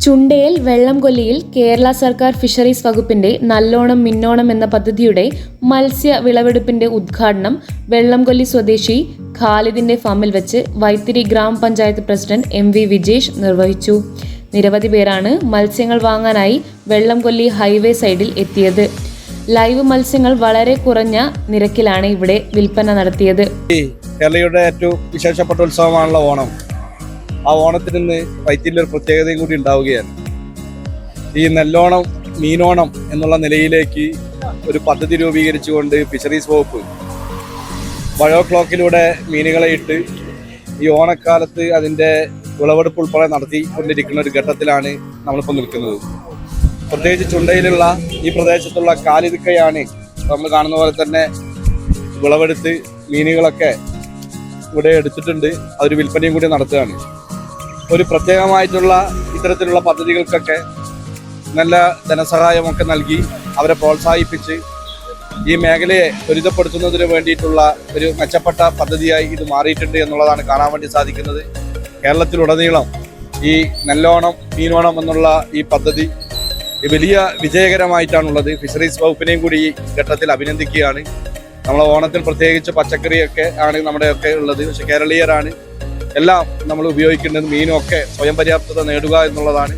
ചുണ്ടേൽ വെള്ളംകൊല്ലിയിൽ കേരള സർക്കാർ ഫിഷറീസ് വകുപ്പിന്റെ നല്ലോണം മിന്നോണം എന്ന പദ്ധതിയുടെ മത്സ്യ വിളവെടുപ്പിന്റെ ഉദ്ഘാടനം വെള്ളംകൊല്ലി സ്വദേശി ഖാലിദിന്റെ ഫാമിൽ വെച്ച് വൈത്തിരി ഗ്രാമപഞ്ചായത്ത് പ്രസിഡന്റ് MV വിജേഷ് നിർവഹിച്ചു. നിരവധി പേരാണ് മത്സ്യങ്ങൾ വാങ്ങാനായി വെള്ളംകൊല്ലി ഹൈവേ സൈഡിൽ എത്തിയത്. ലൈവ് മത്സ്യങ്ങൾ വളരെ കുറഞ്ഞ നിരക്കിലാണ് ഇവിടെ വിൽപ്പന നടത്തിയത്. കേരളയുടെ ഏറ്റവും വിശേഷപ്പെട്ട ഉത്സവമാണല്ലോ ഓണം. ആ ഓണത്തിന് ഇന്ന് വൈത്തിരിയിൽ ഒരു പ്രത്യേകതയും കൂടി ഉണ്ടാവുകയാണ്. ഈ നെല്ലോണം മീനോണം എന്നുള്ള നിലയിലേക്ക് ഒരു പദ്ധതി രൂപീകരിച്ചുകൊണ്ട് ഫിഷറീസ് വകുപ്പ് ബയോ ക്ലോക്കിലൂടെ മീനുകളെ ഇട്ട് ഈ ഓണക്കാലത്ത് അതിൻ്റെ വിളവെടുപ്പ് ഉൾപ്പെടെ നടത്തിക്കൊണ്ടിരിക്കുന്ന ഒരു ഘട്ടത്തിലാണ് നമ്മളിപ്പോൾ നിൽക്കുന്നത്. പ്രത്യേകിച്ച് ചുണ്ടയിലുള്ള ഈ പ്രദേശത്തുള്ള കാലിദിക്കയാണ് നമ്മൾ കാണുന്ന പോലെ തന്നെ വിളവെടുത്ത് മീനുകളൊക്കെ ഇവിടെ എടുത്തിട്ടുണ്ട്. അതൊരു വിൽപ്പനയും കൂടി നടത്തുകയാണ്. ഒരു പ്രത്യേകമായിട്ടുള്ള ഇത്തരത്തിലുള്ള പദ്ധതികൾക്കൊക്കെ നല്ല ധനസഹായമൊക്കെ നൽകി അവരെ പ്രോത്സാഹിപ്പിച്ച് ഈ മേഖലയെ ത്വരിതപ്പെടുത്തുന്നതിന് വേണ്ടിയിട്ടുള്ള ഒരു മെച്ചപ്പെട്ട പദ്ധതിയായി ഇത് മാറിയിട്ടുണ്ട് എന്നുള്ളതാണ് കാണാൻ വേണ്ടി സാധിക്കുന്നത്. കേരളത്തിലുടനീളം ഈ നെല്ലോണം മീനോണം എന്നുള്ള ഈ പദ്ധതി വലിയ വിജയകരമായിട്ടാണുള്ളത്. ഫിഷറീസ് വകുപ്പിനെയും കൂടി ഈ ഘട്ടത്തിൽ അഭിനന്ദിക്കുകയാണ്. നമ്മളെ ഓണത്തിൽ പ്രത്യേകിച്ച് പച്ചക്കറിയൊക്കെ ആണ് നമ്മുടെയൊക്കെ ഉള്ളത്. പക്ഷെ കേരളീയരാണ് എല്ലാം നമ്മൾ ഉപയോഗിക്കേണ്ടത്. മീനും ഒക്കെ സ്വയം പര്യാപ്തത നേടുക എന്നുള്ളതാണ്.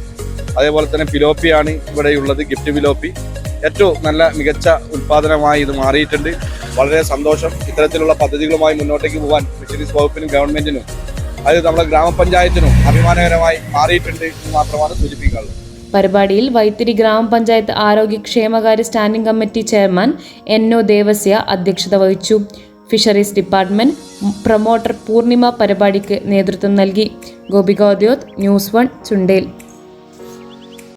അതേപോലെ തന്നെ ഫിലോപ്പിയാണ് ഇവിടെയുള്ളത്, ഗിഫ്റ്റ് ഫിലോപ്പി. ഏറ്റവും നല്ല മികച്ച ഉൽപ്പാദനമായി ഇത് മാറിയിട്ടുണ്ട്. വളരെ സന്തോഷം. ഇത്തരത്തിലുള്ള പദ്ധതികളുമായി മുന്നോട്ടേക്ക് പോകാൻ ഫിഷറീസ് വകുപ്പിനും ഗവൺമെന്റിനും അത് നമ്മുടെ ഗ്രാമപഞ്ചായത്തിനും അഭിമാനകരമായി മാറിയിട്ടുണ്ട് എന്ന് മാത്രമാണ് സൂചിപ്പിക്കാനുള്ളത്. പരിപാടിയിൽ വൈത്തിരി ഗ്രാമപഞ്ചായത്ത് ആരോഗ്യക്ഷേമകാര്യ standing committee chairman NO Devasya അധ്യക്ഷത വഹിച്ചു. ഫിഷറീസ് ഡിപ്പാർട്ട്മെന്റ് പ്രൊമോട്ടർ പൂർണിമ പരിപാടിക്ക് നേതൃത്വം നൽകി. ഗോപിക ഉദ്യോത്, News 1 ചുണ്ടേൽ.